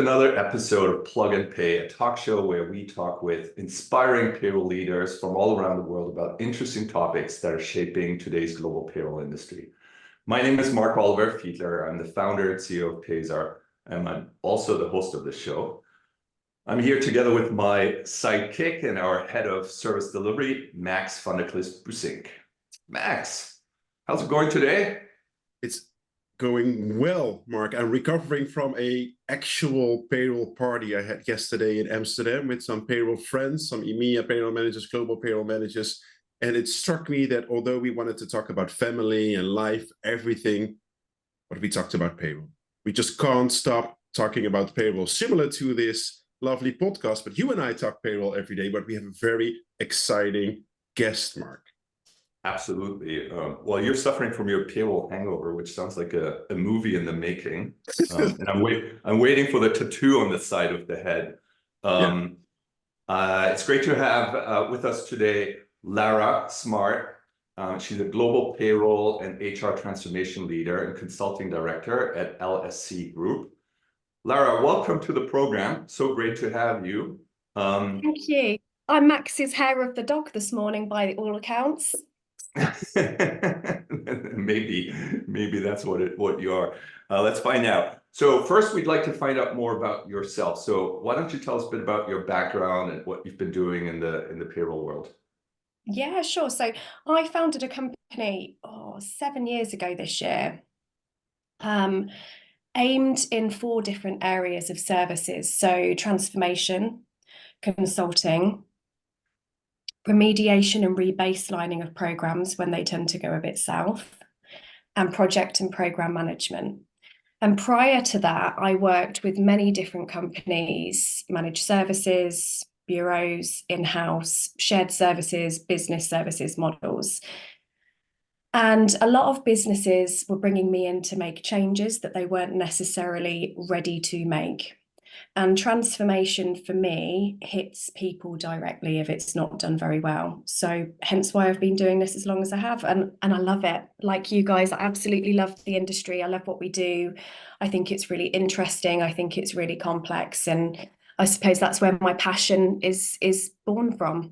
another episode of Plug and Pay, a talk show where we talk with inspiring payroll leaders from all around the world about interesting topics that are shaping today's global payroll industry. My name is Marc Oliver Fiedler. I'm the founder and CEO of Payzar, and I'm also the host of the show. I'm here together with my sidekick and our head of service delivery, Max van der Klis-Bussink. Max, how's it going today? It's going well, Mark. I'm recovering from an actual payroll party I had yesterday in Amsterdam with some payroll friends, some EMEA payroll managers, global payroll managers. And it struck me that although we wanted to talk about family and life, everything, but we talked about payroll. We just can't stop talking about payroll, similar to this lovely podcast. But you and I talk payroll every day, but we have a very exciting guest, Mark. Absolutely. Well, you're suffering from your payroll hangover, which sounds like a movie in the making. And I'm waiting for the tattoo on the side of the head. It's great to have with us today Lara Smart. She's a global payroll and HR transformation leader and consulting director at LSC Group. Lara, welcome to the program. So great to have you. Thank you. I'm Max's hair of the dog this morning, by all accounts. maybe that's what you are. Let's find out. So first, we'd like to find out more about yourself. So why don't you tell us a bit about your background and what you've been doing in the payroll world? Yeah, sure. So I founded a company 7 years ago this year, aimed in 4 different areas of services. So transformation, consulting, remediation and rebaselining of programs when they tend to go a bit south, and project and program management. And prior to that, I worked with many different companies, managed services, bureaus, in-house, shared services, business services models. And a lot of businesses were bringing me in to make changes that they weren't necessarily ready to make. And transformation for me hits people directly if it's not done very well. So hence why I've been doing this as long as I have. And I love it. Like you guys, I absolutely love the industry. I love what we do. I think it's really interesting. I think it's really complex. And I suppose that's where my passion is born from.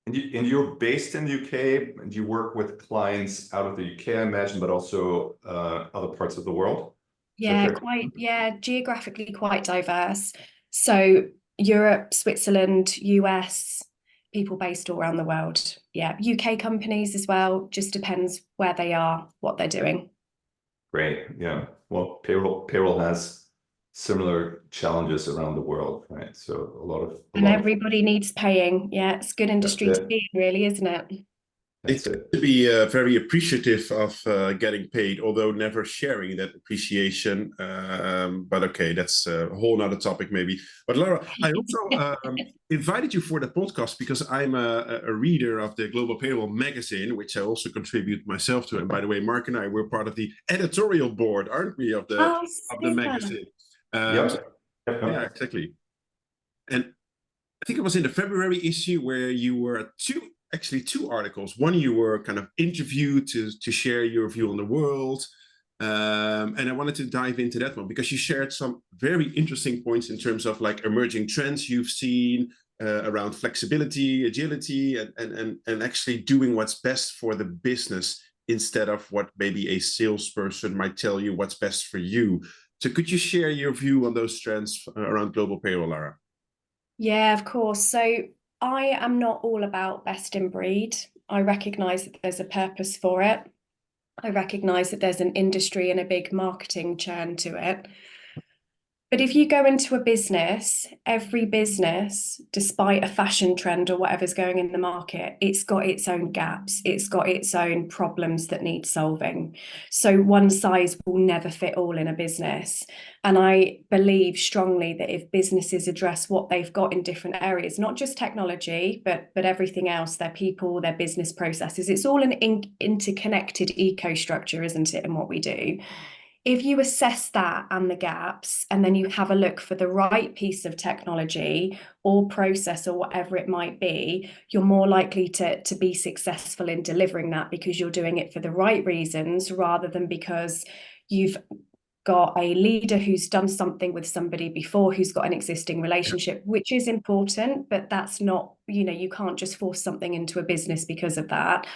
And you're based in the UK, and you work with clients out of the UK, I imagine, but also other parts of the world? Yeah, geographically quite diverse. So Europe, Switzerland, US, people based all around the world. Yeah, UK companies as well. Just depends where they are, what they're doing. Great. Yeah. Well, payroll has similar challenges around the world, right? So Everybody needs paying. Yeah, it's a good industry to be in, really, isn't it? It's to be very appreciative of getting paid, although never sharing that appreciation. But okay, that's a whole nother topic maybe. But Lara, I also invited you for the podcast because I'm a reader of the Global Payroll magazine, which I also contribute myself to. And by the way, Mark and I were part of the editorial board, aren't we, of the magazine? Yeah, exactly. And I think it was in the February issue where you were actually two articles. One, you were kind of interviewed to share your view on the world. And I wanted to dive into that one because you shared some very interesting points in terms of like emerging trends you've seen around flexibility, agility, and actually doing what's best for the business instead of what maybe a salesperson might tell you what's best for you. So could you share your view on those trends around global payroll, Lara? Yeah, of course. So I am not all about best in breed. I recognize that there's a purpose for it. I recognize that there's an industry and a big marketing churn to it. But if you go into a business, every business, despite a fashion trend or whatever's going in the market, it's got its own gaps. It's got its own problems that need solving. So one size will never fit all in a business. And I believe strongly that if businesses address what they've got in different areas, not just technology, but everything else, their people, their business processes, it's all an interconnected eco-structure, isn't it, in what we do? If you assess that and the gaps, and then you have a look for the right piece of technology or process or whatever it might be, you're more likely to be successful in delivering that because you're doing it for the right reasons rather than because you've got a leader who's done something with somebody before, who's got an existing relationship, which is important, but that's not, you can't just force something into a business because of that,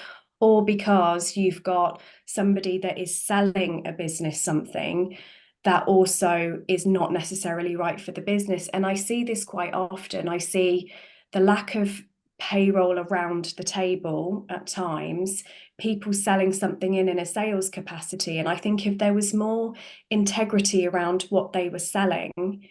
or because you've got somebody that is selling a business something that also is not necessarily right for the business. And I see this quite often. I see the lack of payroll around the table at times, people selling something in a sales capacity. And I think if there was more integrity around what they were selling,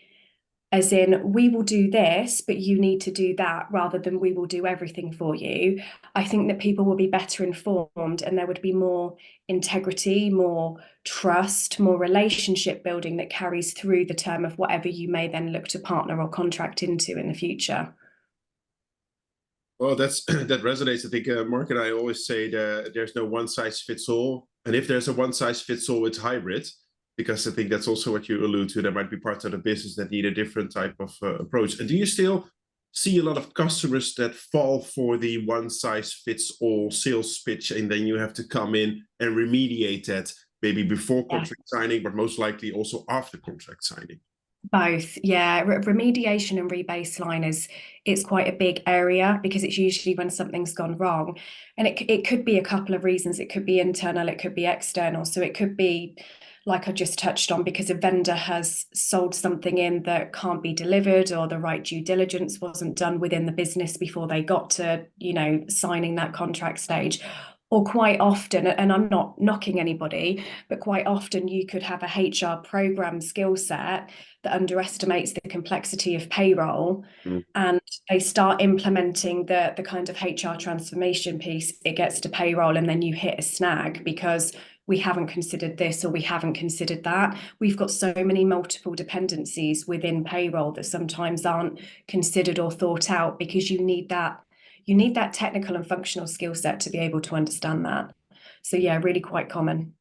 as in, we will do this, but you need to do that, rather than we will do everything for you, I think that people will be better informed, and there would be more integrity, more trust, more relationship building that carries through the term of whatever you may then look to partner or contract into in the future. Well, that resonates. I think Mark and I always say that there's no one size fits all, and if there's a one size fits all, it's hybrid. Because I think that's also what you allude to. There might be parts of the business that need a different type of approach. And do you still see a lot of customers that fall for the one size fits all sales pitch, and then you have to come in and remediate that maybe before contract signing, but most likely also after contract signing? Both, yeah. Remediation and rebaseline it's quite a big area, because it's usually when something's gone wrong, and it could be a couple of reasons. It could be internal, it could be external. So it could be, like I just touched on, because a vendor has sold something in that can't be delivered, or the right due diligence wasn't done within the business before they got to, signing that contract stage. Or quite often, and I'm not knocking anybody, but quite often you could have a HR program skill set that underestimates the complexity of payroll, and they start implementing the kind of HR transformation piece. It gets to payroll, and then you hit a snag because we haven't considered this, or we haven't considered that. We've got so many multiple dependencies within payroll that sometimes aren't considered or thought out, because you need that technical and functional skill set to be able to understand that. So yeah, really quite common.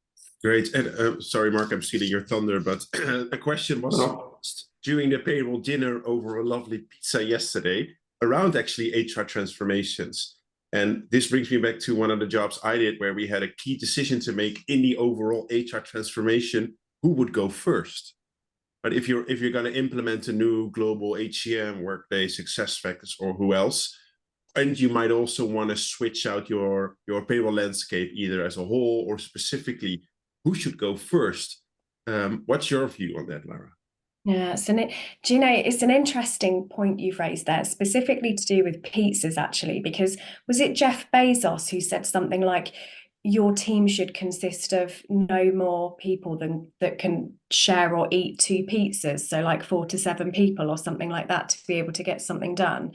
Great. And sorry, Mark, I'm stealing your thunder, but a question was asked during the payroll dinner over a lovely pizza yesterday around actually HR transformations. And this brings me back to one of the jobs I did, where we had a key decision to make in the overall HR transformation: who would go first? But if you're going to implement a new global HCM, Workday, SuccessFactors, or who else, and you might also want to switch out your payroll landscape either as a whole or specifically, who should go first? What's your view on that, Lara? Yeah, so do you know, it's an interesting point you've raised there, specifically to do with pizzas, actually, because was it Jeff Bezos who said something like, your team should consist of no more people than that can share or eat 2 pizzas, so like 4 to 7 people or something like that, to be able to get something done.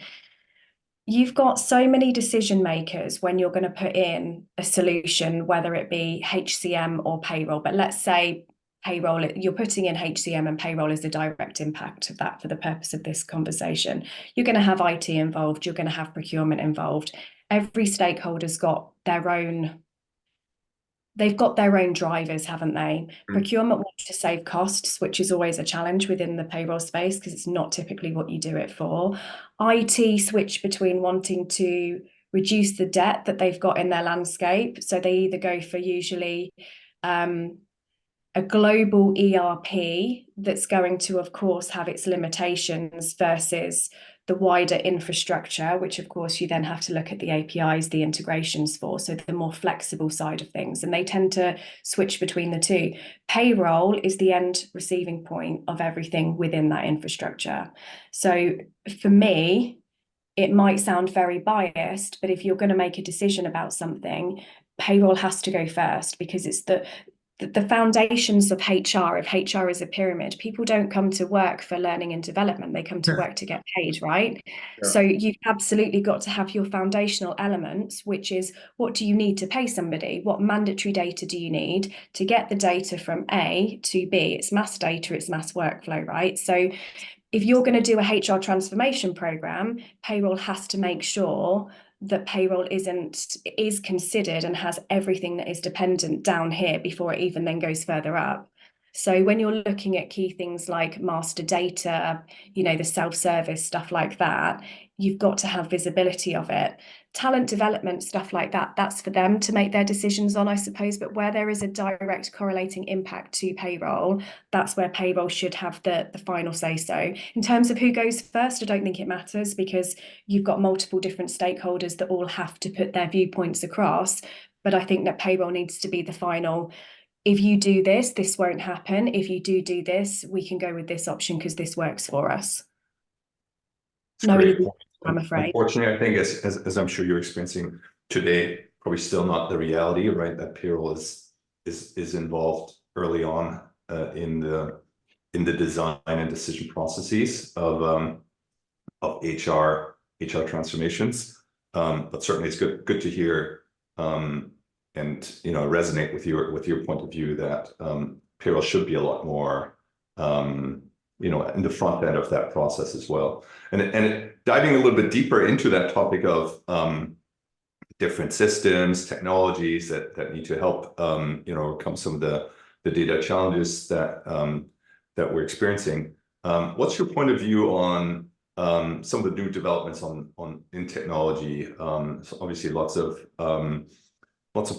You've got so many decision makers when you're going to put in a solution, whether it be HCM or payroll. But let's say payroll, you're putting in HCM, and payroll is the direct impact of that for the purpose of this conversation. You're going to have IT involved, you're going to have procurement involved. Every stakeholder's got their own, they've got their own drivers, haven't they? Procurement wants to save costs, which is always a challenge within the payroll space, because it's not typically what you do it for. IT switch between wanting to reduce the debt that they've got in their landscape. So they either go for usually a global ERP that's going to, of course, have its limitations versus the wider infrastructure, which of course you then have to look at the APIs, the integrations for, so the more flexible side of things, and they tend to switch between the two. Payroll is the end receiving point of everything within that infrastructure. So for me, it might sound very biased, but if you're going to make a decision about something, payroll has to go first, because it's the foundations of HR. If HR is a pyramid, people don't come to work for learning and development. They come to work to get paid, right? Yeah. So you've absolutely got to have your foundational elements, which is, what do you need to pay somebody? What mandatory data do you need to get the data from A to B? It's mass data, it's mass workflow, right? So if you're going to do a HR transformation program, payroll has to make sure that payroll is considered and has everything that is dependent down here before it even then goes further up. So when you're looking at key things like master data, the self-service, stuff like that, you've got to have visibility of it. Talent development, stuff like that, that's for them to make their decisions on, I suppose. But where there is a direct correlating impact to payroll, that's where payroll should have the final say so. In terms of who goes first, I don't think it matters, because you've got multiple different stakeholders that all have to put their viewpoints across. But I think that payroll needs to be the final. If you do this, this won't happen. If you do this, we can go with this option because this works for us. It's No great. easy, I'm afraid. Unfortunately, I think as I'm sure you're experiencing today, probably still not the reality, right? That payroll is involved early on in the design and decision processes of HR transformations. But certainly it's good to hear and resonate with your point of view that payroll should be a lot more in the front end of that process as well. And diving a little bit deeper into that topic of different systems, technologies that need to help overcome some of the data challenges that we're experiencing. What's your point of view on some of the new developments in technology? So obviously lots of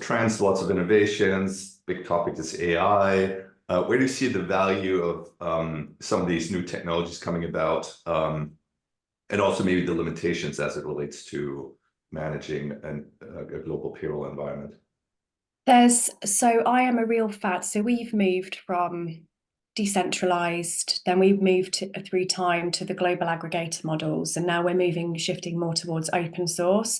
trends, lots of innovations. Big topic is AI. Where do you see the value of some of these new technologies coming about, and also maybe the limitations as it relates to managing a global payroll environment? So I am a real fan. So we've moved from decentralized, then we've moved through time to the global aggregator models, and now we're shifting more towards open source,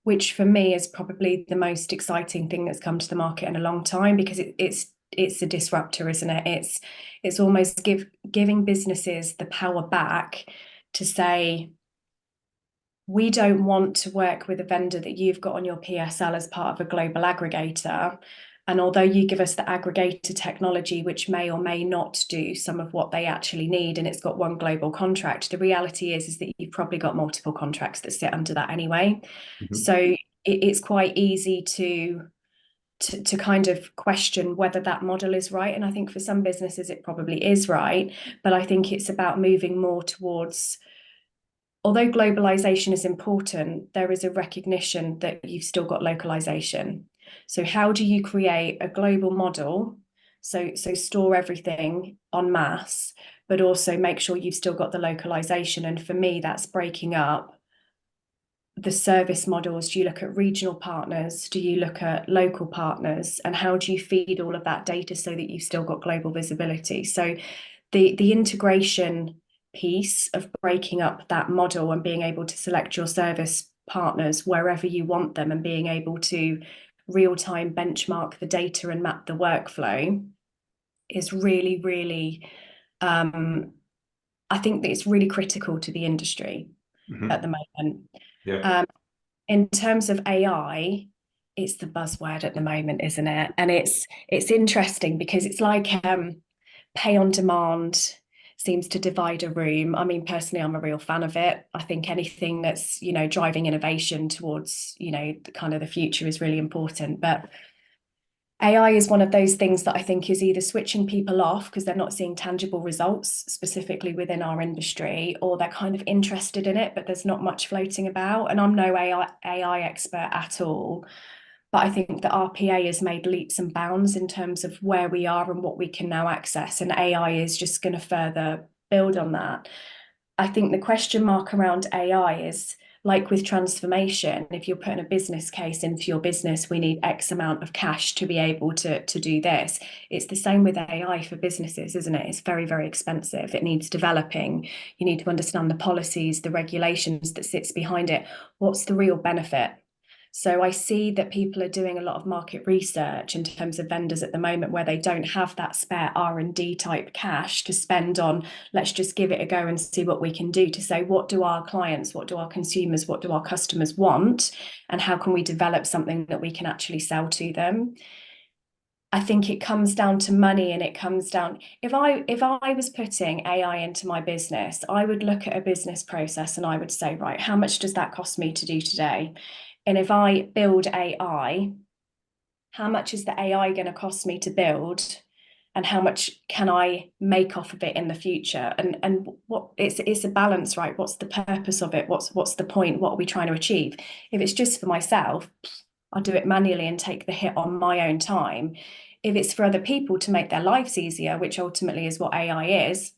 which for me is probably the most exciting thing that's come to the market in a long time, because it's a disruptor, isn't it? It's almost giving businesses the power back to say, we don't want to work with a vendor that you've got on your PSL as part of a global aggregator. And although you give us the aggregator technology, which may or may not do some of what they actually need, and it's got one global contract, the reality is that you've probably got multiple contracts that sit under that anyway. Mm-hmm. So it's quite easy to kind of question whether that model is right. And I think for some businesses, it probably is right. But I think it's about moving more towards, although globalization is important, there is a recognition that you've still got localization. So how do you create a global model? So store everything en masse, but also make sure you've still got the localization. And for me, that's breaking up the service models. Do you look at regional partners? Do you look at local partners? And how do you feed all of that data so that you've still got global visibility? So the integration piece of breaking up that model and being able to select your service partners wherever you want them, and being able to real-time benchmark the data and map the workflow is really, really, I think that it's really critical to the industry at the moment. Yeah. In terms of AI, it's the buzzword at the moment, isn't it? And it's interesting because it's like pay on demand seems to divide a room. I mean, personally, I'm a real fan of it. I think anything that's, driving innovation towards, kind of the future is really important. But AI is one of those things that I think is either switching people off because they're not seeing tangible results specifically within our industry, or they're kind of interested in it, but there's not much floating about. And I'm no AI expert at all, but I think that RPA has made leaps and bounds in terms of where we are and what we can now access. And AI is just going to further build on that. I think the question mark around AI is, like with transformation, if you're putting a business case into your business, we need X amount of cash to be able to do this. It's the same with AI for businesses, isn't it? It's very, very expensive. It needs developing. You need to understand the policies, the regulations that sits behind it. What's the real benefit? So I see that people are doing a lot of market research in terms of vendors at the moment where they don't have that spare R&D type cash to spend on, let's just give it a go and see what we can do, to say, what do our clients, what do our consumers, what do our customers want, and how can we develop something that we can actually sell to them? I think it comes down to money, and it comes down, if I was putting AI into my business, I would look at a business process and I would say, right, how much does that cost me to do today? And if I build AI, how much is the AI going to cost me to build? and how much can I make off of it in the future? And what it's a balance, right? What's the purpose of it? What's the point? What are we trying to achieve? If it's just for myself, I'll do it manually and take the hit on my own time. If it's for other people to make their lives easier, which ultimately is what AI is,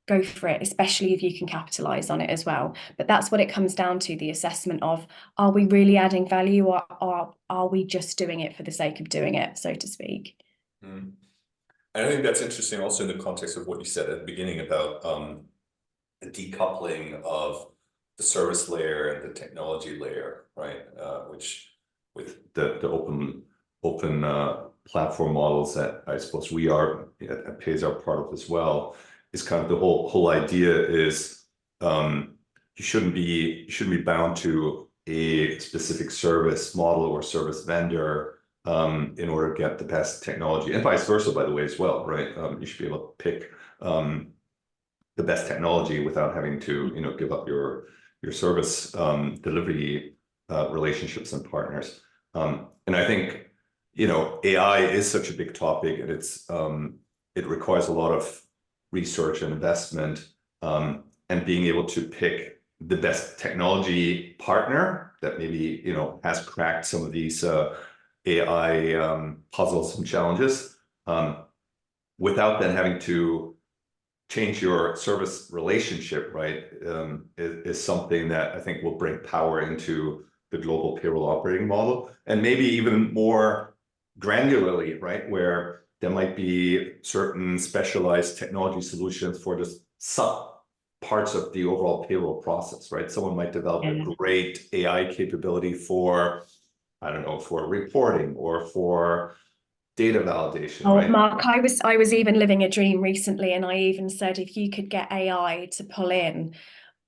go for it, especially if you can capitalize on it as well. But that's what it comes down to, the assessment of, are we really adding value, or are we just doing it for the sake of doing it, so to speak? Mm. And I think that's interesting also in the context of what you said at the beginning about the decoupling of the service layer and the technology layer, right? Which with the open platform models that I suppose we are at Pays are part of as well, is kind of the whole idea is you shouldn't be bound to a specific service model or service vendor in order to get the best technology, and vice versa, by the way, as well, right? You should be able to pick the best technology without having to, give up your service delivery relationships and partners. And I think, AI is such a big topic, and it requires a lot of research and investment, and being able to pick the best technology partner that maybe, has cracked some of these AI puzzles and challenges, without then having to change your service relationship, right, is something that I think will bring power into the global payroll operating model, and maybe even more granularly, right, where there might be certain specialized technology solutions for just sub parts of the overall payroll process, right? Someone might develop a great AI capability for, I don't know, for reporting or for data validation, right? Mark, I was even living a dream recently, and I even said, if you could get AI to pull in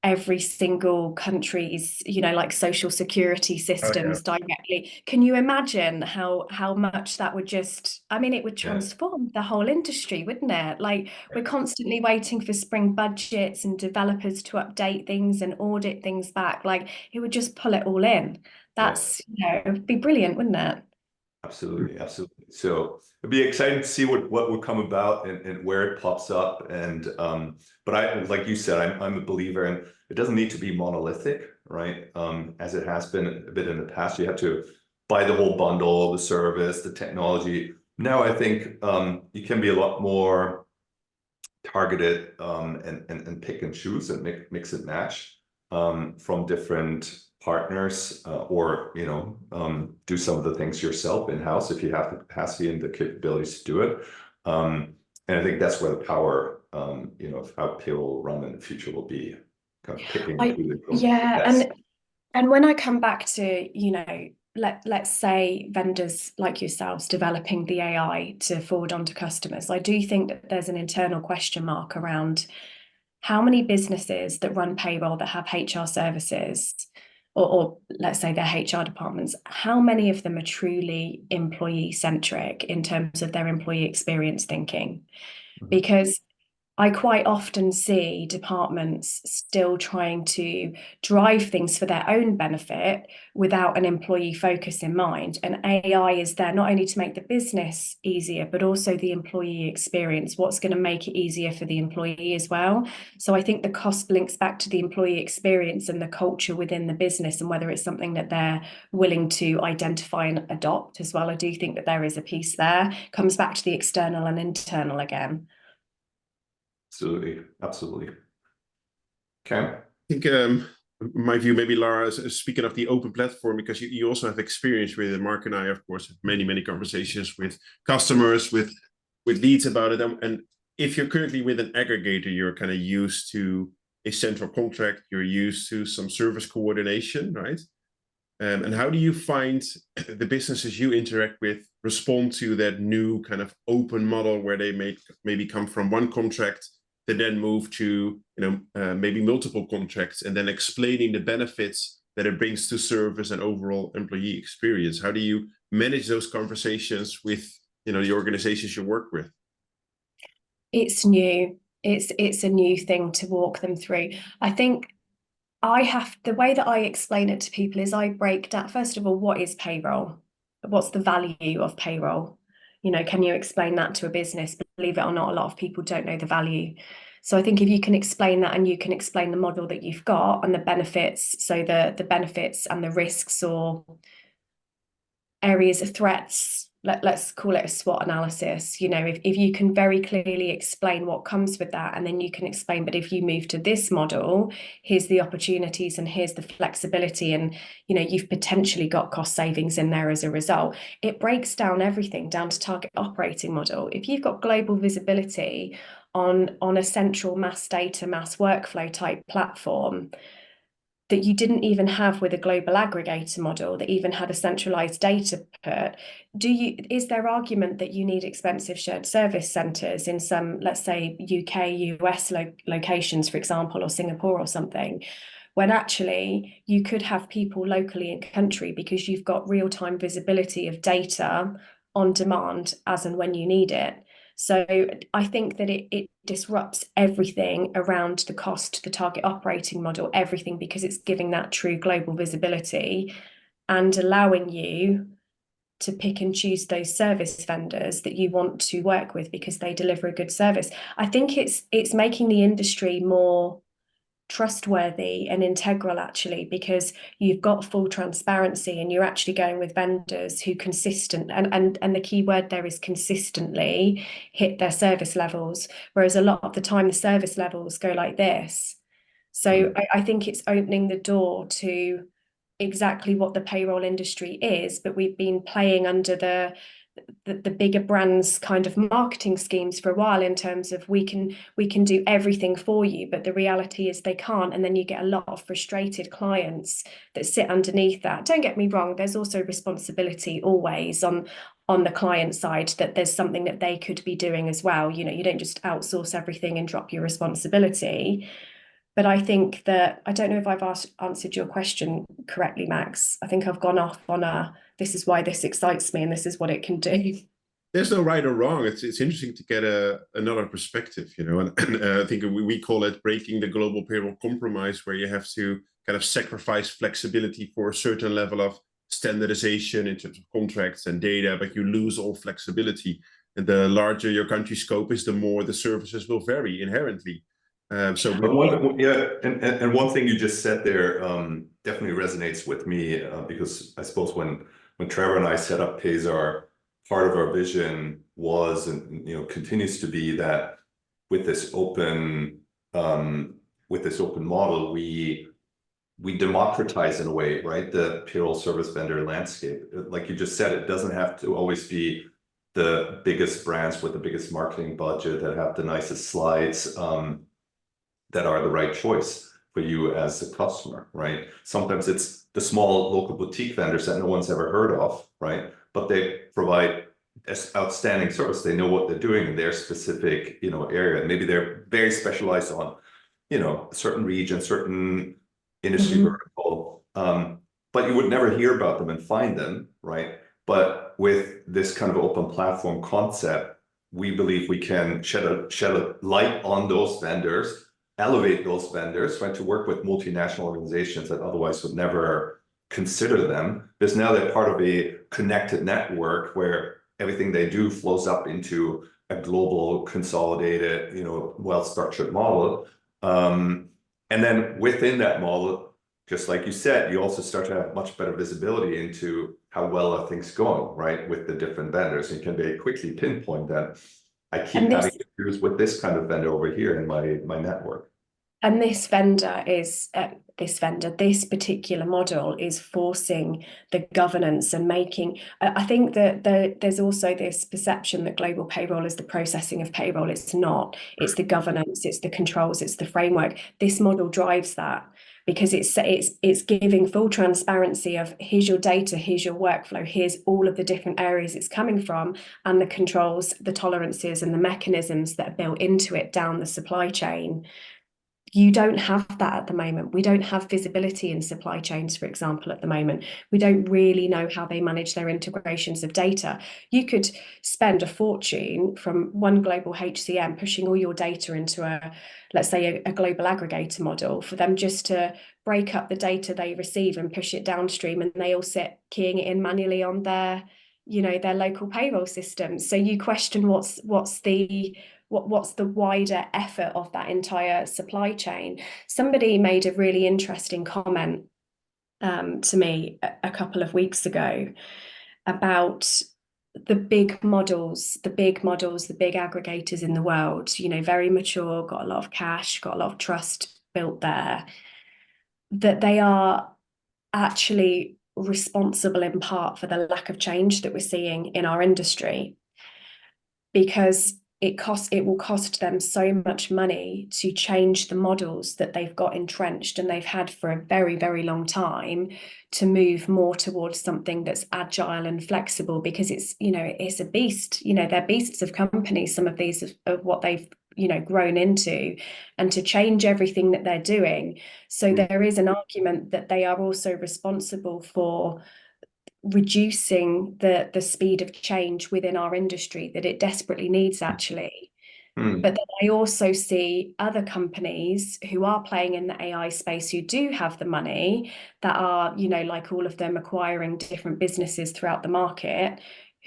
every single country's, like social security systems directly, can you imagine how much that would just, it would transform the whole industry, wouldn't it? Like, we're constantly waiting for spring budgets and developers to update things and audit things back. Like, it would just pull it all in. That's, it would be brilliant, wouldn't it? Absolutely, absolutely. So it'd be exciting to see what will come about and where it pops up. And but I, like you said, I'm a believer in it doesn't need to be monolithic, right? As it has been a bit in the past, you have to buy the whole bundle, the service, the technology. Now I think you can be a lot more targeted, and pick and choose and mix and match from different partners, or do some of the things yourself in-house if you have the capacity and the capabilities to do it. And I think that's where the power of how payroll will run in the future will be, kind of picking and when I come back to, let's say vendors like yourselves developing the AI to forward on to customers, I do think that there's an internal question mark around how many businesses that run payroll that have HR services, or let's say their HR departments, how many of them are truly employee-centric in terms of their employee experience thinking? Because I quite often see departments still trying to drive things for their own benefit without an employee focus in mind. And AI is there not only to make the business easier, but also the employee experience. What's going to make it easier for the employee as well? So I think the cost links back to the employee experience and the culture within the business, and whether it's something that they're willing to identify and adopt as well. I do think that there is a piece there. Comes back to the external and internal again. Absolutely, absolutely. Okay. I think my view, maybe Lara, is speaking of the open platform, because you also have experience with it. Marc and I, of course, have many conversations with customers, with leads about it. And if you're currently with an aggregator, you're kind of used to a central contract, you're used to some service coordination, right? And how do you find the businesses you interact with respond to that new kind of open model where they maybe come from one contract to then move to maybe multiple contracts, and then explaining the benefits that it brings to service and overall employee experience? How do you manage those conversations with the organizations you work with? It's new. It's a new thing to walk them through. I think the way that I explain it to people is I break down, first of all, what is payroll? What's the value of payroll? Can you explain that to a business believe it or not, a lot of people don't know the value. So I think if you can explain that, and you can explain the model that you've got and the benefits, so the benefits and the risks or areas of threats, let's call it a SWOT analysis. You know, if you can very clearly explain what comes with that, and then you can explain, but if you move to this model, here's the opportunities and here's the flexibility, and you know, you've potentially got cost savings in there as a result. It breaks down everything down to target operating model. If you've got global visibility on a central mass data, mass workflow type platform that you didn't even have with a global aggregator model that even had a centralized data put, is there argument that you need expensive shared service centers in some, let's say, UK, US locations, for example, or Singapore or something, when actually you could have people locally in country because you've got real-time visibility of data on demand as and when you need it? So I think that it disrupts everything around the cost, the target operating model, everything, because it's giving that true global visibility and allowing you to pick and choose those service vendors that you want to work with because they deliver a good service. I think it's making the industry more trustworthy and integral, actually, because you've got full transparency and you're actually going with vendors who consistent, and the key word there is consistently hit their service levels, whereas a lot of the time the service levels go like this. So I think it's opening the door to exactly what the payroll industry is, but we've been playing under the bigger brands kind of marketing schemes for a while, in terms of we can do everything for you, but the reality is they can't, and then you get a lot of frustrated clients that sit underneath that. Don't get me wrong, there's also responsibility always on the client side, that there's something that they could be doing as well. You know, you don't just outsource everything and drop your responsibility. But I think that, I don't know if I've answered your question correctly, Max. I think I've gone off on this is why this excites me and this is what it can do. There's no right or wrong. It's interesting to get another perspective, you know, and I think we call it breaking the global payroll compromise, where you have to kind of sacrifice flexibility for a certain level of standardization in terms of contracts and data, but you lose all flexibility. And the larger your country scope is, the more the services will vary inherently. And one thing you just said there definitely resonates with me, because I suppose when Trevor and I set up Payzar, part of our vision was, and you know, continues to be, that with this open model, we democratize, in a way, right, the payroll service vendor landscape. Like you just said, it doesn't have to always be the biggest brands with the biggest marketing budget that have the nicest slides that are the right choice for you as a customer, right? Sometimes it's the small local boutique vendors that no one's ever heard of, right? But they provide outstanding service. They know what they're doing in their specific, you know, area. Maybe they're very specialized on, you know, a certain region, certain industry vertical. But you would never hear about them and find them, right? But with this kind of open platform concept, we believe we can shed a light on those vendors, elevate those vendors, right, to work with multinational organizations that otherwise would never consider them, because now they're part of a connected network where everything they do flows up into a global, consolidated, you know, well-structured model. And then within that model, just like you said, you also start to have much better visibility into how well are things going, right, with the different vendors. You can very quickly pinpoint that I keep having issues with this kind of vendor over here in my network. And this particular model is forcing the governance and making, I think that there's also this perception that global payroll is the processing of payroll. It's not. It's the governance, it's the controls, it's the framework. This model drives that, because it's giving full transparency of, here's your data, here's your workflow, here's all of the different areas it's coming from, and the controls, the tolerances and the mechanisms that are built into it down the supply chain. You don't have that at the moment. We don't have visibility in supply chains, for example, at the moment. We don't really know how they manage their integrations of data. You could spend a fortune from one global HCM pushing all your data into let's say, a global aggregator model, for them just to break up the data they receive and push it downstream, and they all sit keying it in manually on their their local payroll system. So you question what's the wider effort of that entire supply chain. Somebody made a really interesting comment to me a couple of weeks ago about the big models, the big aggregators in the world, very mature, got a lot of cash, got a lot of trust built there, that they are actually responsible in part for the lack of change that we're seeing in our industry, because it will cost them so much money to change the models that they've got entrenched and they've had for a very, very long time, to move more towards something that's agile and flexible, because it's a beast. They're beasts of companies, some of these of what they've grown into, and to change everything that they're doing. So there is an argument that they are also responsible for reducing the speed of change within our industry that it desperately needs, actually. But then I also see other companies who are playing in the AI space, who do have the money, that are, like all of them, acquiring different businesses throughout the market,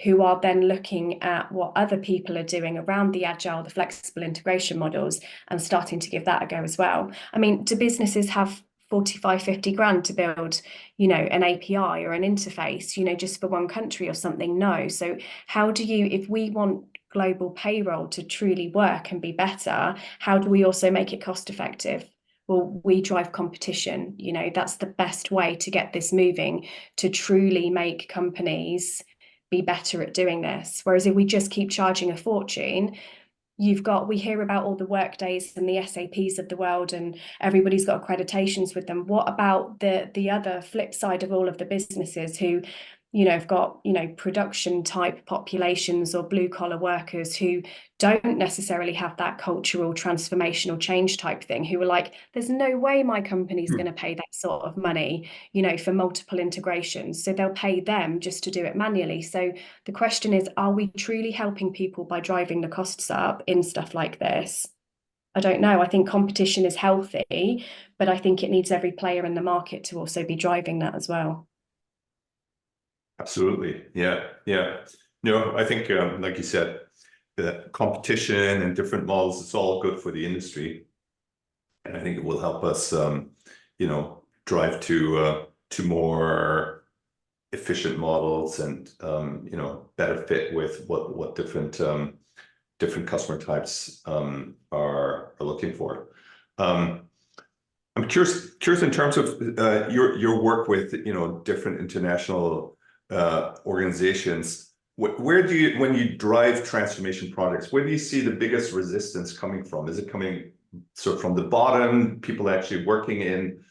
who are then looking at what other people are doing around the agile, the flexible integration models, and starting to give that a go as well. I mean, do businesses have 45, 50 grand to build, an API or an interface, just for one country or something? No. So how do you, if we want global payroll to truly work and be better, how do we also make it cost effective? Well, we drive competition. That's the best way to get this moving, to truly make companies be better at doing this. Whereas if we just keep charging a fortune, we hear about all the Workdays and the SAPs of the world, and everybody's got accreditations with them. What about the other flip side of all of the businesses who, have got, production type populations or blue collar workers who don't necessarily have that cultural transformational change type thing, who are like, there's no way my company's going to pay that sort of money, for multiple integrations. So they'll pay them just to do it manually. So the question is, are we truly helping people by driving the costs up in stuff like this? I don't know. I think competition is healthy, but I think it needs every player in the market to also be driving that as well. Absolutely. Yeah. No, I think, like you said, the competition and different models, it's all good for the industry. And I think it will help us, drive to more efficient models and, better fit with what different customer types are looking for. I'm curious in terms of your work with, different international organizations. Where do you, when you drive transformation projects, where do you see the biggest resistance coming from? Is it coming sort of from the bottom, people actually working in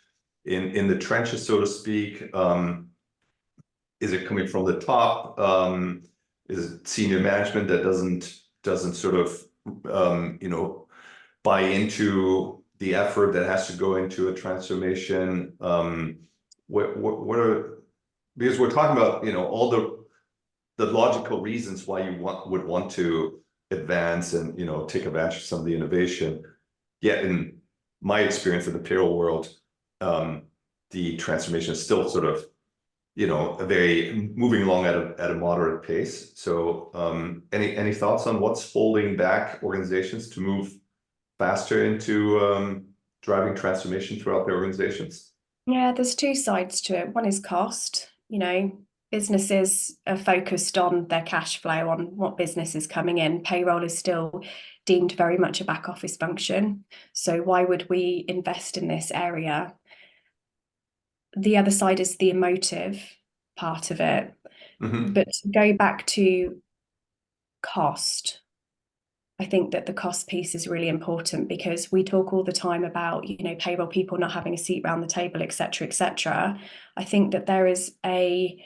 the trenches, so to speak? Is it coming from the top? Is it senior management that doesn't sort of buy into the effort that has to go into a transformation? What are, because we're talking about, all the logical reasons why you would want to advance and, take advantage of some of the innovation. Yet in my experience in the payroll world, the transformation is still sort of, a very moving along at a moderate pace. So any thoughts on what's holding back organizations to move faster into driving transformation throughout their organizations? Yeah, there's two sides to it. One is cost. Businesses are focused on their cash flow, on what business is coming in. Payroll is still deemed very much a back office function. So why would we invest in this area? The other side is the emotive part of it. But to go back to cost, I think that the cost piece is really important, because we talk all the time about, payroll people not having a seat around the table, et cetera, et cetera. I think that there is a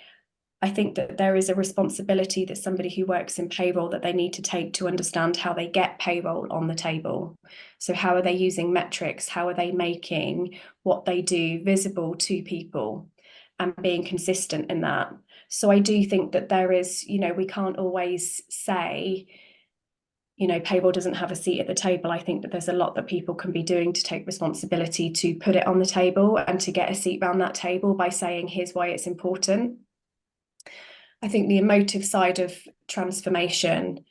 responsibility that somebody who works in payroll that they need to take to understand how they get payroll on the table. So how are they using metrics? How are they making what they do visible to people and being consistent in that? So I do think that there is, we can't always say, payroll doesn't have a seat at the table. I think that there's a lot that people can be doing to take responsibility to put it on the table and to get a seat around that table by saying, here's why it's important. I think the emotive side of transformation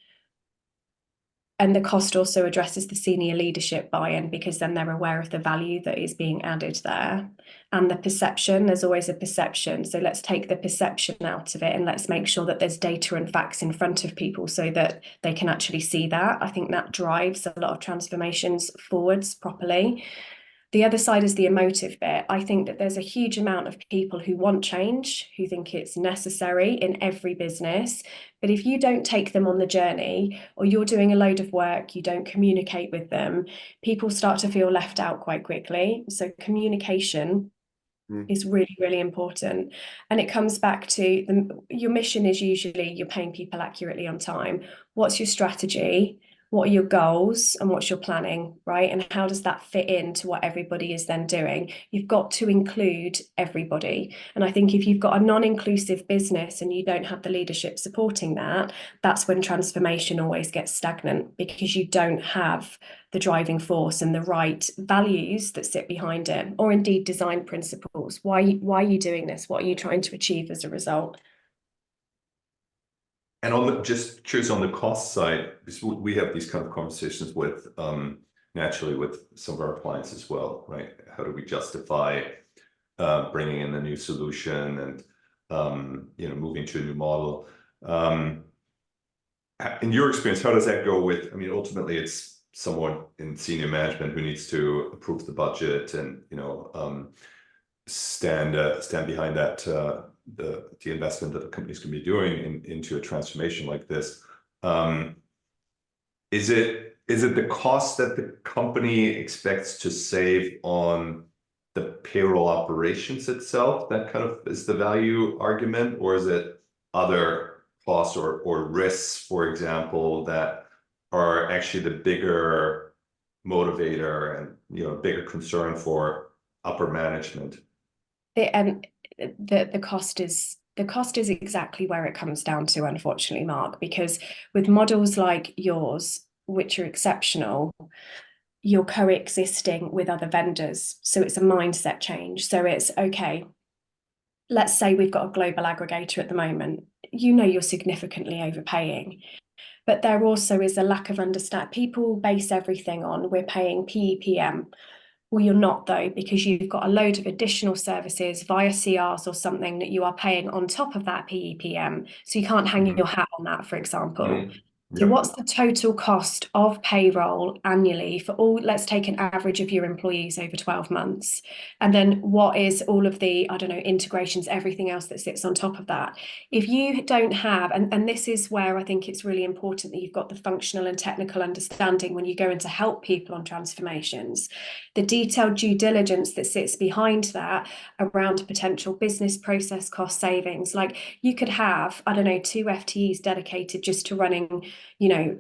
and the cost also addresses the senior leadership buy-in, because then they're aware of the value that is being added there. And the perception, there's always a perception. So let's take the perception out of it and let's make sure that there's data and facts in front of people so that they can actually see that. I think that drives a lot of transformations forwards properly. The other side is the emotive bit. I think that there's a huge amount of people who want change, who think it's necessary in every business. But if you don't take them on the journey, or you're doing a load of work, you don't communicate with them, people start to feel left out quite quickly. So communication is really, really important. And it comes back to your mission is usually you're paying people accurately on time. What's your strategy? What are your goals and what's your planning, right? And how does that fit into what everybody is then doing? You've got to include everybody. And I think if you've got a non-inclusive business and you don't have the leadership supporting that, that's when transformation always gets stagnant, because you don't have the driving force and the right values that sit behind it, or indeed design principles. Why are you doing this? What are you trying to achieve as a result? And on the, just curious on the cost side, because we have these kind of conversations with naturally with some of our clients as well, right? How do we justify bringing in a new solution and moving to a new model? In your experience, how does that go with? I mean, ultimately, it's someone in senior management who needs to approve the budget and stand behind that. The investment that the company's going to be doing into a transformation like this. Is it the cost that the company expects to save on the payroll operations itself that kind of is the value argument, or is it other costs or risks, for example, that are actually the bigger motivator and bigger concern for upper management? The cost is exactly where it comes down to, unfortunately, Mark, because with models like yours, which are exceptional, you're coexisting with other vendors. So it's a mindset change. So it's okay. Let's say we've got a global aggregator at the moment. You're significantly overpaying. But there also is a lack of understanding. People base everything on we're paying PEPM. Well, you're not, though, because you've got a load of additional services via CRs or something that you are paying on top of that PEPM. So you can't hang your hat on that, for example. So what's the total cost of payroll annually for all, let's take an average of your employees over 12 months. And then what is all of the, integrations, everything else that sits on top of that. If you don't have, and this is where I think it's really important that you've got the functional and technical understanding when you go in to help people on transformations, the detailed due diligence that sits behind that around potential business process cost savings. Like you could have, 2 FTEs dedicated just to running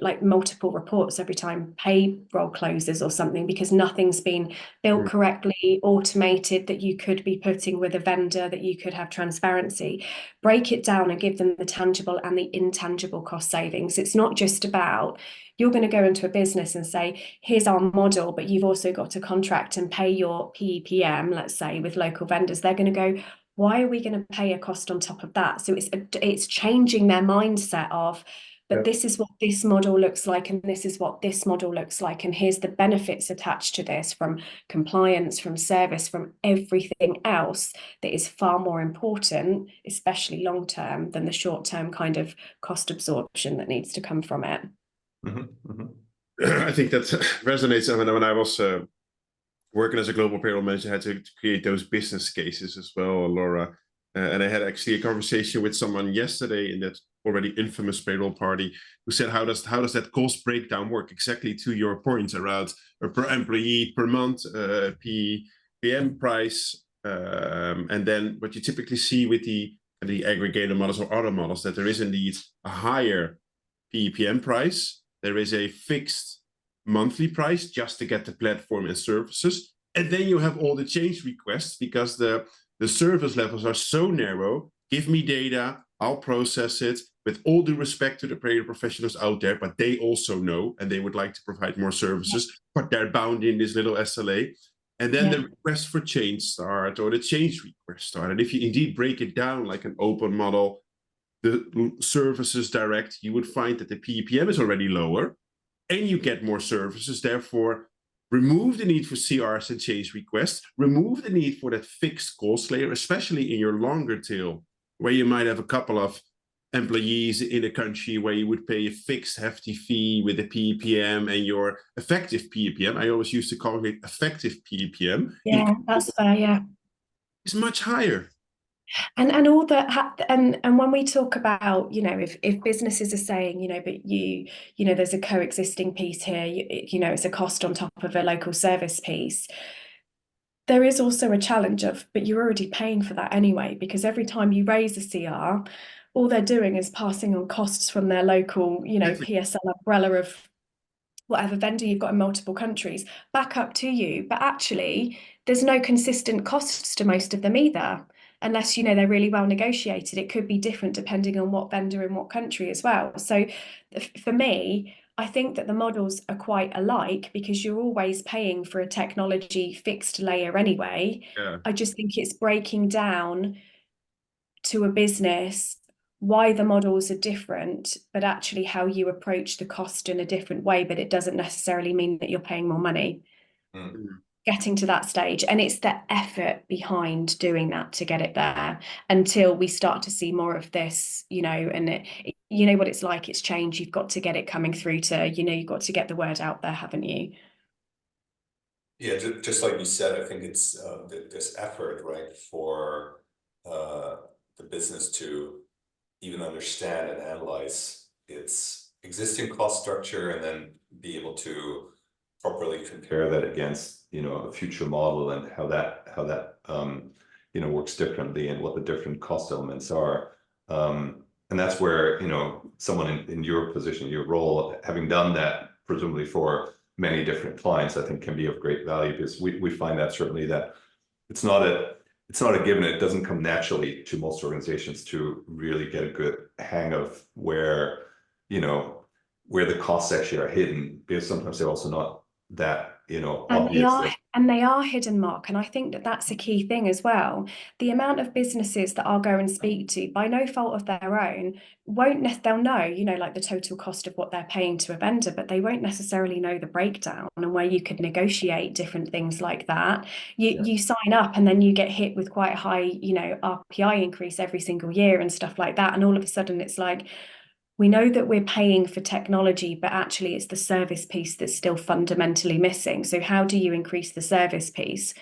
like multiple reports every time payroll closes or something, because nothing's been built correctly, automated, that you could be putting with a vendor, that you could have transparency. Break it down and give them the tangible and the intangible cost savings. It's not just about you're going to go into a business and say, here's our model, but you've also got to contract and pay your PEPM, let's say, with local vendors. They're going to go, why are we going to pay a cost on top of that? So it's changing their mindset of, but this is what this model looks like, and this is what this model looks like, and here's the benefits attached to this, from compliance, from service, from everything else that is far more important, especially long term, than the short term kind of cost absorption that needs to come from it. I think that resonates. I mean, when I was working as a global payroll manager, I had to create those business cases as well, Laura. And I had actually a conversation with someone yesterday in that already infamous payroll party who said, how does that cost breakdown work? Exactly to your point around per employee per month, PPM price. And then what you typically see with the aggregator models or other models, that there is indeed a higher PPM price. There is a fixed monthly price just to get the platform and services. And then you have all the change requests because the service levels are so narrow. Give me data, I'll process it, with all due respect to the payroll professionals out there, but they also know and they would like to provide more services, but they're bound in this little SLA. And then the request for change start, or the change request start. And if you indeed break it down like an open model, the services direct, you would find that the PEPM is already lower and you get more services. Therefore, remove the need for CRs and change requests, remove the need for that fixed cost layer, especially in your longer tail, where you might have a couple of employees in a country where you would pay a fixed hefty fee with the PEPM and your effective PEPM. I always used to call it effective PEPM. Yeah, that's fair. Yeah. It's much higher. And all that, and when we talk about, if businesses are saying, but there's a coexisting piece here, it's a cost on top of a local service piece. There is also a challenge of, but you're already paying for that anyway, because every time you raise a CR, all they're doing is passing on costs from their local, PSL umbrella of whatever vendor you've got in multiple countries back up to you. But actually, there's no consistent costs to most of them either, unless, they're really well negotiated. It could be different depending on what vendor in what country as well. So for me, I think that the models are quite alike because you're always paying for a technology fixed layer anyway. Yeah. I just think it's breaking down to a business why the models are different, but actually how you approach the cost in a different way, but it doesn't necessarily mean that you're paying more money. Getting to that stage, and it's the effort behind doing that to get it there until we start to see more of this, and what it's like, it's change. You've got to get it coming through to, you've got to get the word out there, haven't you? Yeah, just like you said, I think it's this effort, right, for the business to even understand and analyze its existing cost structure and then be able to properly compare that against, a future model and how that works differently and what the different cost elements are. And that's where, someone in your position, your role, having done that presumably for many different clients, I think can be of great value, because we find that certainly that it's not a given. It doesn't come naturally to most organizations to really get a good hang of where the costs actually are hidden, because sometimes they're also not that obvious. And they are hidden, Mark. And I think that that's a key thing as well. The amount of businesses that I'll go and speak to, by no fault of their own, they'll know, like the total cost of what they're paying to a vendor, but they won't necessarily know the breakdown and where you could negotiate different things like that. You sign up and then you get hit with quite a high, RPI increase every single year and stuff like that. And all of a sudden it's like, we know that we're paying for technology, but actually it's the service piece that's still fundamentally missing. So how do you increase the service piece?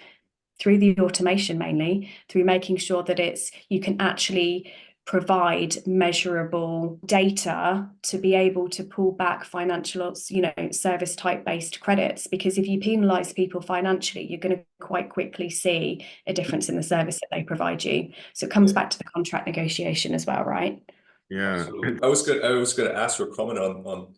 Through the automation, mainly through making sure that you can actually provide measurable data to be able to pull back financial, service type based credits. Because if you penalize people financially, you're going to quite quickly see a difference in the service that they provide you. So it comes back to the contract negotiation as well, right? Yeah. Absolutely. I was gonna ask for a comment on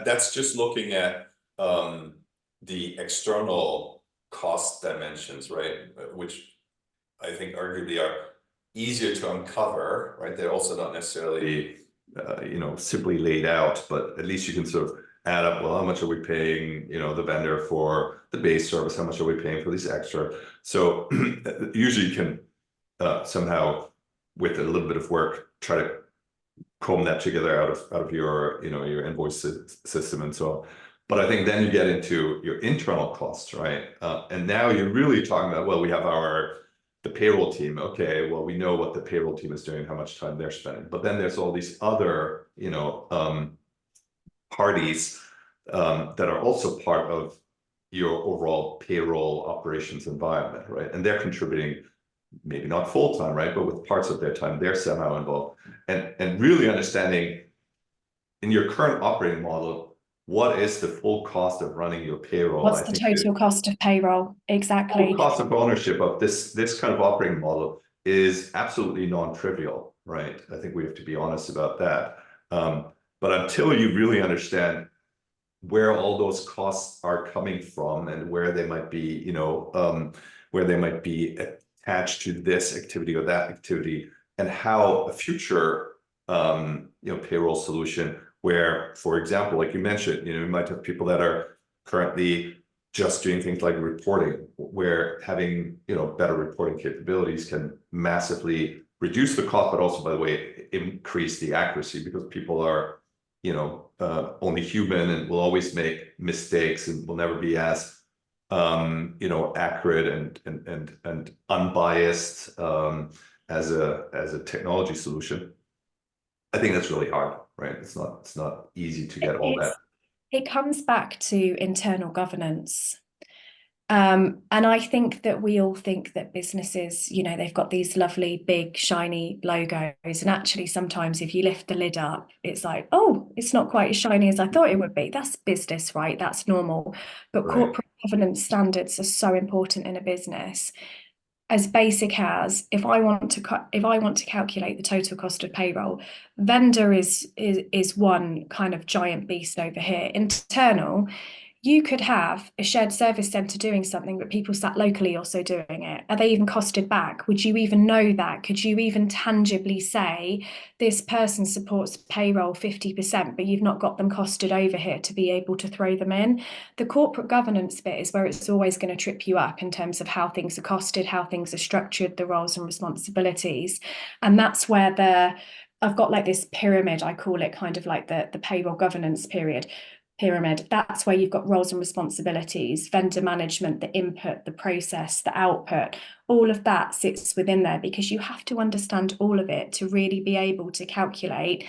that's just looking at the external cost dimensions, right? Which I think arguably are easier to uncover, right? They're also not necessarily simply laid out, but at least you can sort of add up, well, how much are we paying, the vendor for the base service? How much are we paying for these extra? So usually you can somehow, with a little bit of work, try to comb that together out of your your invoice system and so on. But I think then you get into your internal costs, right? And now you're really talking about, well, we have the payroll team. Okay, well, we know what the payroll team is doing, how much time they're spending. But then there's all these other parties that are also part of your overall payroll operations environment, right? And they're contributing, maybe not full time, right? But with parts of their time, they're somehow involved. And really understanding in your current operating model, what is the full cost of running your payroll? What's the total cost of payroll? Exactly. The cost of ownership of this kind of operating model is absolutely non-trivial, right? I think we have to be honest about that. But until you really understand where all those costs are coming from and where they might be, attached to this activity or that activity, and how a future payroll solution where, for example, like you mentioned, you might have people that are currently just doing things like reporting, where having better reporting capabilities can massively reduce the cost, but also, by the way, increase the accuracy, because people are, only human and will always make mistakes and will never be as, accurate and unbiased as a technology solution. I think that's really hard, right? It's not easy to get all that. It comes back to internal governance. And I think that we all think that businesses, they've got these lovely, big, shiny logos. And actually, sometimes if you lift the lid up, it's like, oh, it's not quite as shiny as I thought it would be. That's business, right? That's normal. But Right. corporate governance standards are so important in a business. As basic as, if I want to calculate the total cost of payroll, vendor is one kind of giant beast over here. Internal, you could have a shared service centre doing something, but people sat locally also doing it. Are they even costed back? Would you even know that? Could you even tangibly say this person supports payroll 50%, but you've not got them costed over here to be able to throw them in? The corporate governance bit is where it's always going to trip you up in terms of how things are costed, how things are structured, the roles and responsibilities. And that's where I've got like this pyramid, I call it, kind of like the payroll governance pyramid. That's where you've got roles and responsibilities, vendor management, the input, the process, the output. All of that sits within there, because you have to understand all of it to really be able to calculate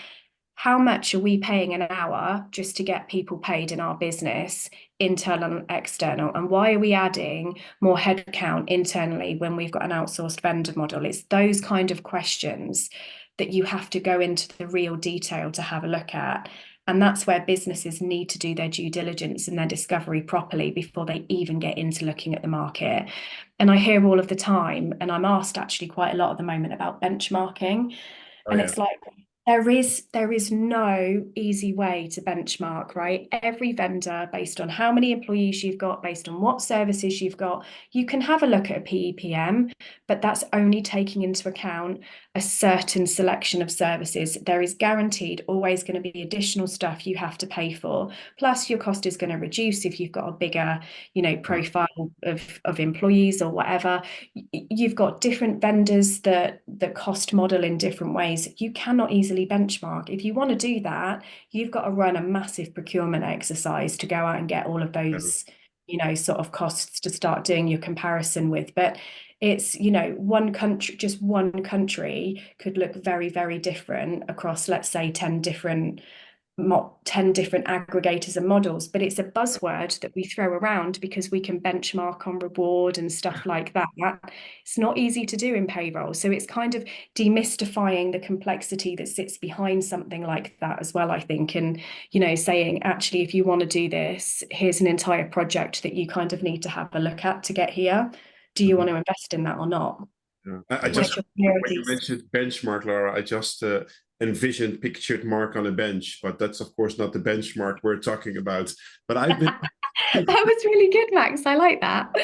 how much are we paying an hour just to get people paid in our business, internal and external, and why are we adding more headcount internally when we've got an outsourced vendor model? It's those kind of questions that you have to go into the real detail to have a look at. And that's where businesses need to do their due diligence and their discovery properly before they even get into looking at the market. And I hear all of the time, and I'm asked actually quite a lot at the moment about benchmarking. It's like, there is no easy way to benchmark, right? Every vendor, based on how many employees you've got, based on what services you've got, you can have a look at a PEPM, but that's only taking into account a certain selection of services. There is guaranteed always going to be additional stuff you have to pay for. Plus, your cost is going to reduce if you've got a bigger, profile of employees or whatever. You've got different vendors that cost model in different ways. You cannot easily benchmark. If you want to do that, you've got to run a massive procurement exercise to go out and get all of those, sort of costs to start doing your comparison with. But it's, one country could look very, very different across, let's say, 10 different aggregators and models, but it's a buzzword that we throw around because we can benchmark on reward and stuff like that. It's not easy to do in payroll. So it's kind of demystifying the complexity that sits behind something like that as well, I think. And, saying, actually, if you want to do this, here's an entire project that you kind of need to have a look at to get here. Do you want to invest in that or not? Yeah. I just, when you mentioned benchmark, Lara, I just pictured Marc on a bench, but that's of course not the benchmark we're talking about. But I've been that was really good, Max. I like that.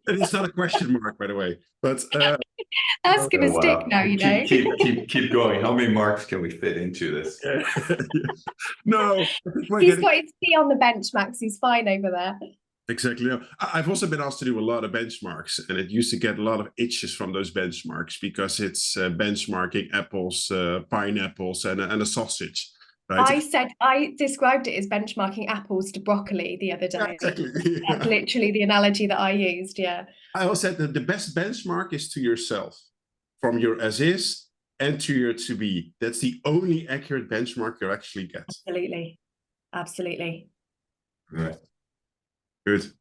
It's not a question mark, by the way. But that's gonna stick now, Keep going. How many marks can we fit into this? No, he's got his tea on the bench, Max. He's fine over there. Exactly. I've also been asked to do a lot of benchmarks, and it used to get a lot of itches from those benchmarks because it's benchmarking apples, pineapples, and a sausage. Right? I described it as benchmarking apples to broccoli the other day. Yeah, exactly. That's literally the analogy that I used. Yeah. I also said that the best benchmark is to yourself, from your as is and to your to be. That's the only accurate benchmark you actually get. Absolutely. Right. Good.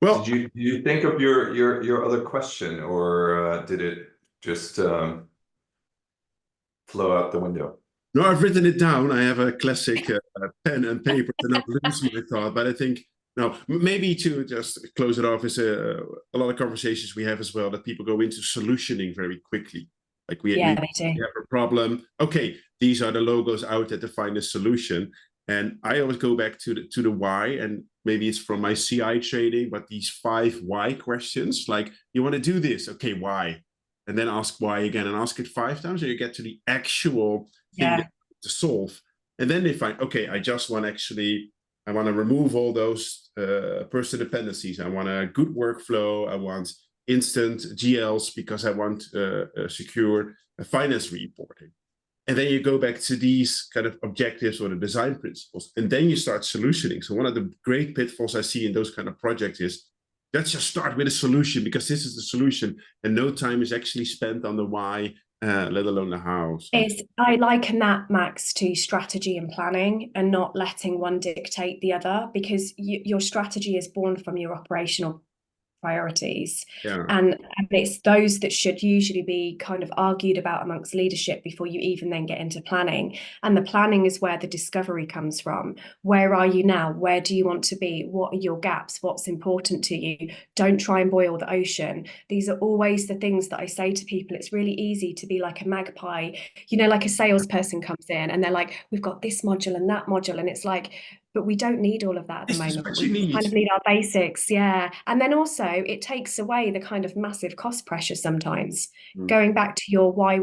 Well, did you think of your other question, or did it just flow out the window? No, I've written it down. I have a classic pen and paper to not lose my thought. But I think now maybe to just close it off is a lot of conversations we have as well that people go into solutioning very quickly. Like we have a problem. Okay, these are the logos out there to find a solution. And I always go back to the why, and maybe it's from my CI training, but these 5 why questions, like you want to do this, okay, why? And then ask why again and ask it 5 times, so you get to the actual thing to solve. And then they find, okay, I want to remove all those person dependencies. I want a good workflow. I want instant GLs because I want secure finance reporting. And then you go back to these kind of objectives or the design principles, and then you start solutioning. So one of the great pitfalls I see in those kind of projects is, let's just start with a solution because this is the solution, and no time is actually spent on the why, let alone the how. So. I liken that, Max, to strategy and planning, and not letting one dictate the other, because your strategy is born from your operational priorities. Yeah. And it's those that should usually be kind of argued about amongst leadership before you even then get into planning. And the planning is where the discovery comes from. Where are you now? Where do you want to be? What are your gaps? What's important to you? Don't try and boil the ocean. These are always the things that I say to people. It's really easy to be like a magpie, like a salesperson comes in and they're like, we've got this module and that module, and it's like, but we don't need all of that at the moment. We kind of need our basics, yeah. And then also it takes away the kind of massive cost pressure sometimes. Going back to your why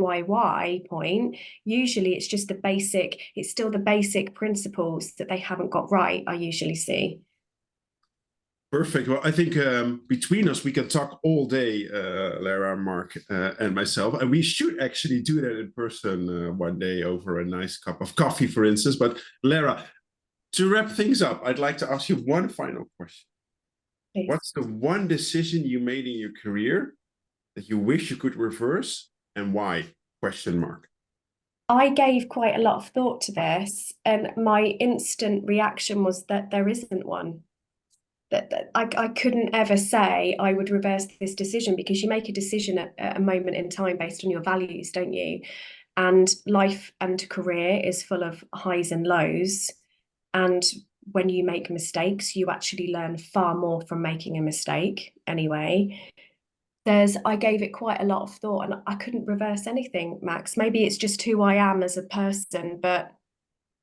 point, usually it's just it's still the basic principles that they haven't got right, I usually see. Perfect. Well, I think between us, we can talk all day, Lara, Marc, and myself. And we should actually do that in person one day over a nice cup of coffee, for instance. But Lara, to wrap things up, I'd like to ask you one final question. Please. What's the one decision you made in your career that you wish you could reverse, and why? ? I gave quite a lot of thought to this, and my instant reaction was that there isn't one. That I couldn't ever say I would reverse this decision, because you make a decision at a moment in time based on your values, don't you? And life and career is full of highs and lows. And when you make mistakes, you actually learn far more from making a mistake anyway. I gave it quite a lot of thought, and I couldn't reverse anything, Max. Maybe it's just who I am as a person, but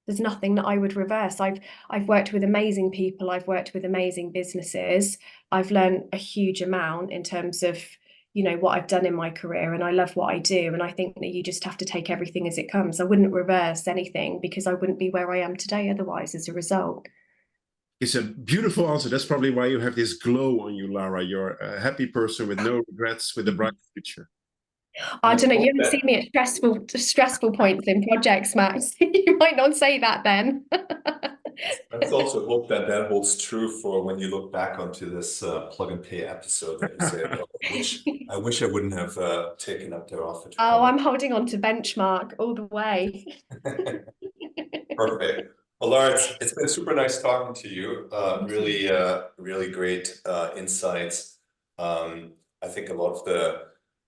there's nothing that I would reverse. I've worked with amazing people. I've worked with amazing businesses. I've learned a huge amount in terms of, what I've done in my career, and I love what I do. And I think that you just have to take everything as it comes. I wouldn't reverse anything, because I wouldn't be where I am today otherwise as a result. It's a beautiful answer. That's probably why you have this glow on you, Lara. You're a happy person with no regrets, with a bright future. I don't know. You haven't seen me at stressful points in projects, Max. You might not say that then. Let's also hope that holds true for when you look back onto this plug and pay episode that you said, I wish I wouldn't have taken up their offer. Oh, I'm holding on to benchmark all the way. Perfect. Well, Lara, it's been super nice talking to you. Really great insights. I think a lot of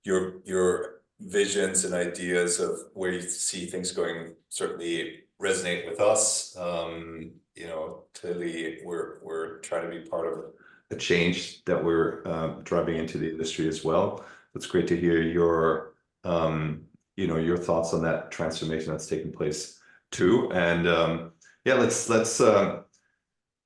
your visions and ideas of where you see things going certainly resonate with us. Clearly we're trying to be part of a change that we're driving into the industry as well. It's great to hear your your thoughts on that transformation that's taking place too. And yeah, let's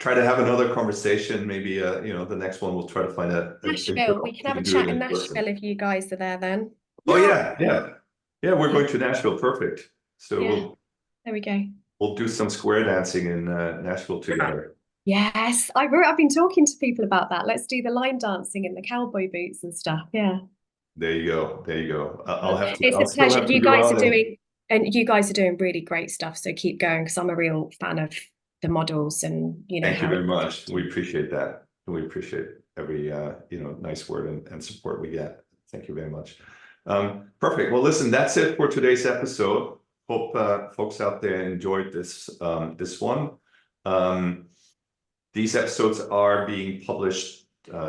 try to have another conversation. Maybe the next one we'll try to find Nashville. We can have a chat in Nashville if you guys are there then. Oh yeah. We're going to Nashville. Perfect. So yeah. There we go. We'll do some square dancing in Nashville together. Yes, I've been talking to people about that. Let's do the line dancing in the cowboy boots and stuff. Yeah. There you go. I'll have to. It's a pleasure. You guys are doing really great stuff. So keep going, because I'm a real fan of the models, and Thank you very much. We appreciate that. We appreciate every nice word and support we get. Thank you very much. Perfect. Well, listen, that's it for today's episode. Hope folks out there enjoyed this one. These episodes are being published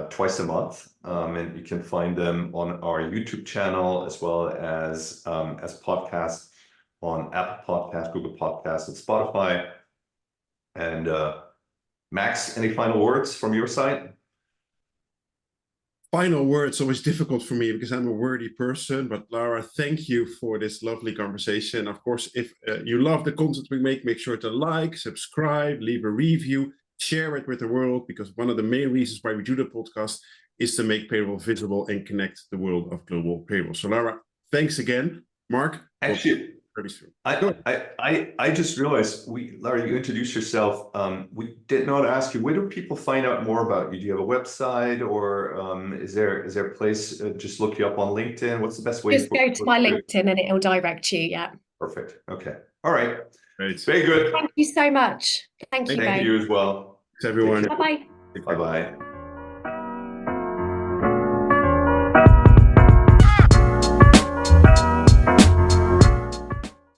twice a month, and you can find them on our YouTube channel, as well as podcasts on Apple Podcasts, Google Podcasts, and Spotify. And Max, any final words from your side? Final words always difficult for me, because I'm a wordy person. But Lara, thank you for this lovely conversation. Of course, if you love the content we make sure to like, subscribe, leave a review, share it with the world, because one of the main reasons why we do the podcast is to make payroll visible and connect the world of global payroll. So Lara, thanks again. Marc, actually, very soon. I just realized Lara, you introduced yourself. We did not ask you, where do people find out more about you? Do you have a website, or is there a place, just look you up on LinkedIn? What's the best way? Just go to my LinkedIn and it'll direct you. Yeah. Perfect. Okay. All right. Great. Very good. Thank you so much. Thank you, Thank both. you as well. Thanks, everyone. Bye-bye. Bye-bye.